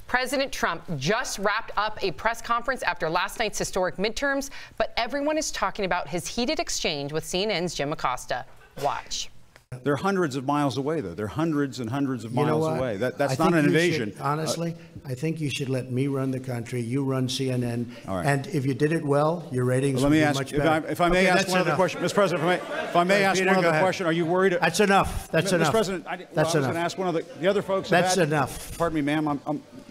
President Trump just wrapped up a press conference after last night's historic midterms, but everyone is talking about his heated exchange with CNN's Jim Acosta. Watch. They're hundreds of miles away, though. They're hundreds and hundreds of miles away. That's not an invasion. Honestly, I think you should let me run the country. You run CNN. All right. And if you did it well, your ratings would be much better. If I may ask one other question, Mr. President, if I may ask one other question, are you worried? That's enough. That's enough. Mr. President, I was going to ask one of the other folks. That's enough. Pardon me, ma'am.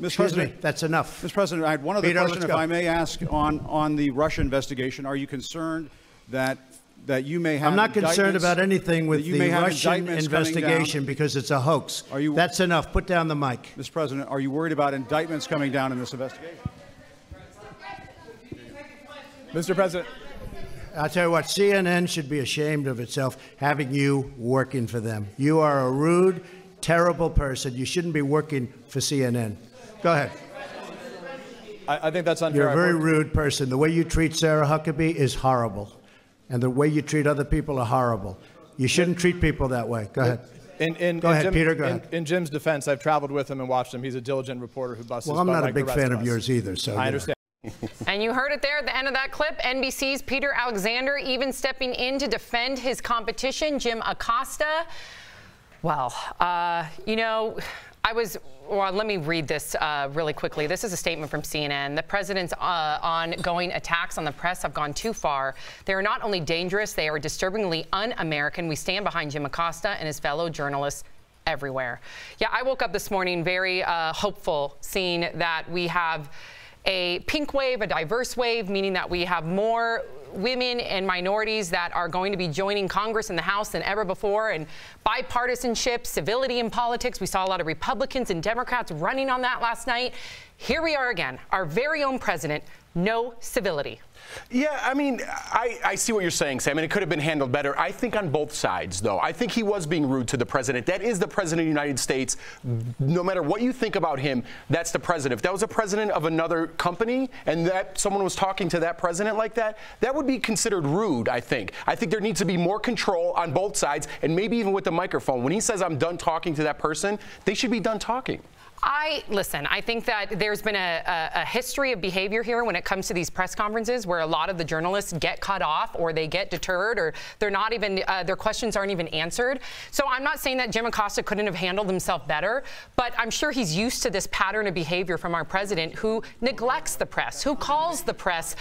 Mr. President, that's enough. Mr. President, I had one other question, if I may ask, on the Russia investigation. Are you concerned that you may have? I'm not concerned about anything with the Russian investigation because it's a hoax. That's enough. Put down the mic. Mr. President, are you worried about indictments coming down in this investigation? Mr. President. I'll tell you what, CNN should be ashamed of itself having you working for them. You are a rude, terrible person. You shouldn't be working for CNN. Go ahead. I think that's unfair. You're a very rude person. The way you treat Sarah Huckabee is horrible. And the way you treat other people are horrible. You shouldn't treat people that way. Go ahead. Go ahead, Peter. Go ahead. In Jim's defense, I've traveled with him and watched him. He's a diligent reporter who busts his butt. Well, I'm not like a big fan of yours either. So I understand. And you heard it there at the end of that clip. NBC's Peter Alexander even stepping in to defend his competition, Jim Acosta. Well, you know, well, let me read this really quickly. This is a statement from CNN. The president's ongoing attacks on the press have gone too far. They are not only dangerous, they are disturbingly un-American. We stand behind Jim Acosta and his fellow journalists everywhere. Yeah, I woke up this morning very hopeful, seeing that we have a pink wave, a diverse wave, meaning that we have more women and minorities that are going to be joining Congress and the House than ever before, and bipartisanship, civility in politics. We saw a lot of Republicans and Democrats running on that last night. Here we are again, our very own president, no civility. Yeah, I mean, I see what you're saying, Sam, and it could have been handled better. I think on both sides, though. I think he was being rude to the president. That is the president of the United States. No matter what you think about him, that's the president. If that was a president of another company and that someone was talking to that president like that, that would be considered rude, I think. I think there needs to be more control on both sides, and maybe even with the microphone. When he says, I'm done talking to that person, they should be done talking. Listen, I think that there's been a history of behavior here when it comes to these press conferences where a lot of the journalists get cut off or they get deterred or they're not even, their questions aren't even answered. So I'm not saying that Jim Acosta couldn't have handled himself better, but I'm sure he's used to this pattern of behavior from our president who neglects the press, who calls the press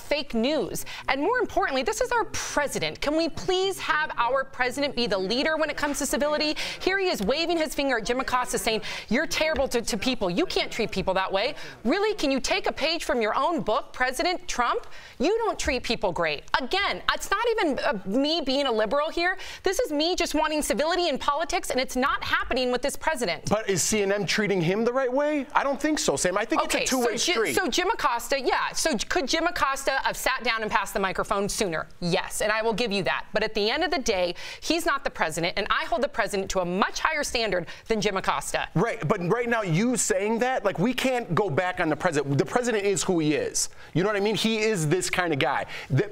fake news. And more importantly, this is our president. Can we please have our president be the leader when it comes to civility? Here he is waving his finger at Jim Acosta saying, you're terrible to people. You can't treat people that way. Really? Can you take a page from your own book, President Trump? You don't treat people great. Again, it's not even me being a liberal here. This is me just wanting civility in politics, and it's not happening with this president. But is CNN treating him the right way? I don't think so, Sam. I think it's a two-way street. So Jim Acosta, yeah. So could Jim Acosta have sat down and passed the microphone sooner? Yes, and I will give you that. But at the end of the day, he's not the president, and I hold the president to a much higher standard than Jim Acosta. Right, but right now, you saying that, like, we can't go back on the president. The president is who he is. You know what I mean? He is this kind of guy.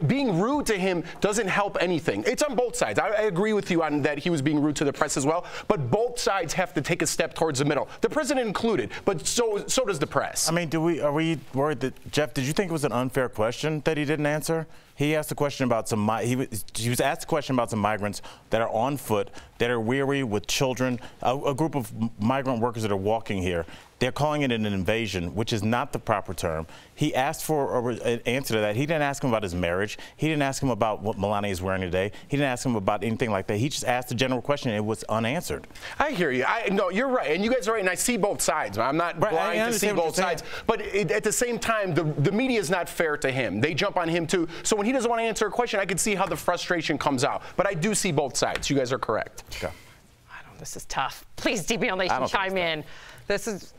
Being rude to him doesn't help anything. It's on both sides. I agree with you on that he was being rude to the press as well, but both sides have to take a step towards the middle. The president included, but so does the press. I mean, are we worried that, Jeff, did you think it was an unfair question that he didn't answer? He asked a question about he was asked a question about some migrants that are on foot, that are weary with children, a group of migrant workers that are walking here. They're calling it an invasion, which is not the proper term. He asked for an answer to that. He didn't ask him about his marriage. He didn't ask him about what Melania is wearing today. He didn't ask him about anything like that. He just asked a general question, and it was unanswered. I hear you. No, you're right, and you guys are right, and I see both sides. I'm not blind to see both sides. But at the same time, the media is not fair to him. They jump on him, too. So when he doesn't want to answer a question, I can see how the frustration comes out. But I do see both sides. You guys are correct. Okay. This is tough. Please, DBL Nation, chime in.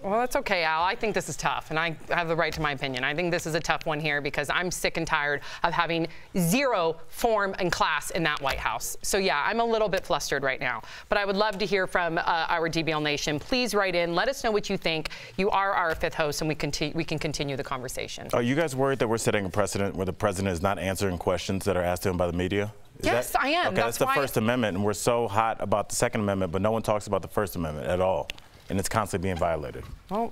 Well, that's okay, Al. I think this is tough, and I have the right to my opinion. I think this is a tough one here because I'm sick and tired of having zero form and class in that White House. So, yeah, I'm a little bit flustered right now. But I would love to hear from our DBL Nation. Please write in. Let us know what you think. You are our fifth host, and we can continue the conversation. Are you guys worried that we're setting a precedent where the president is not answering questions that are asked to him by the media? Yes, I am. Okay, that's the First Amendment, and we're so hot about the Second Amendment, but no one talks about the First Amendment at all, and it's constantly being violated. Well,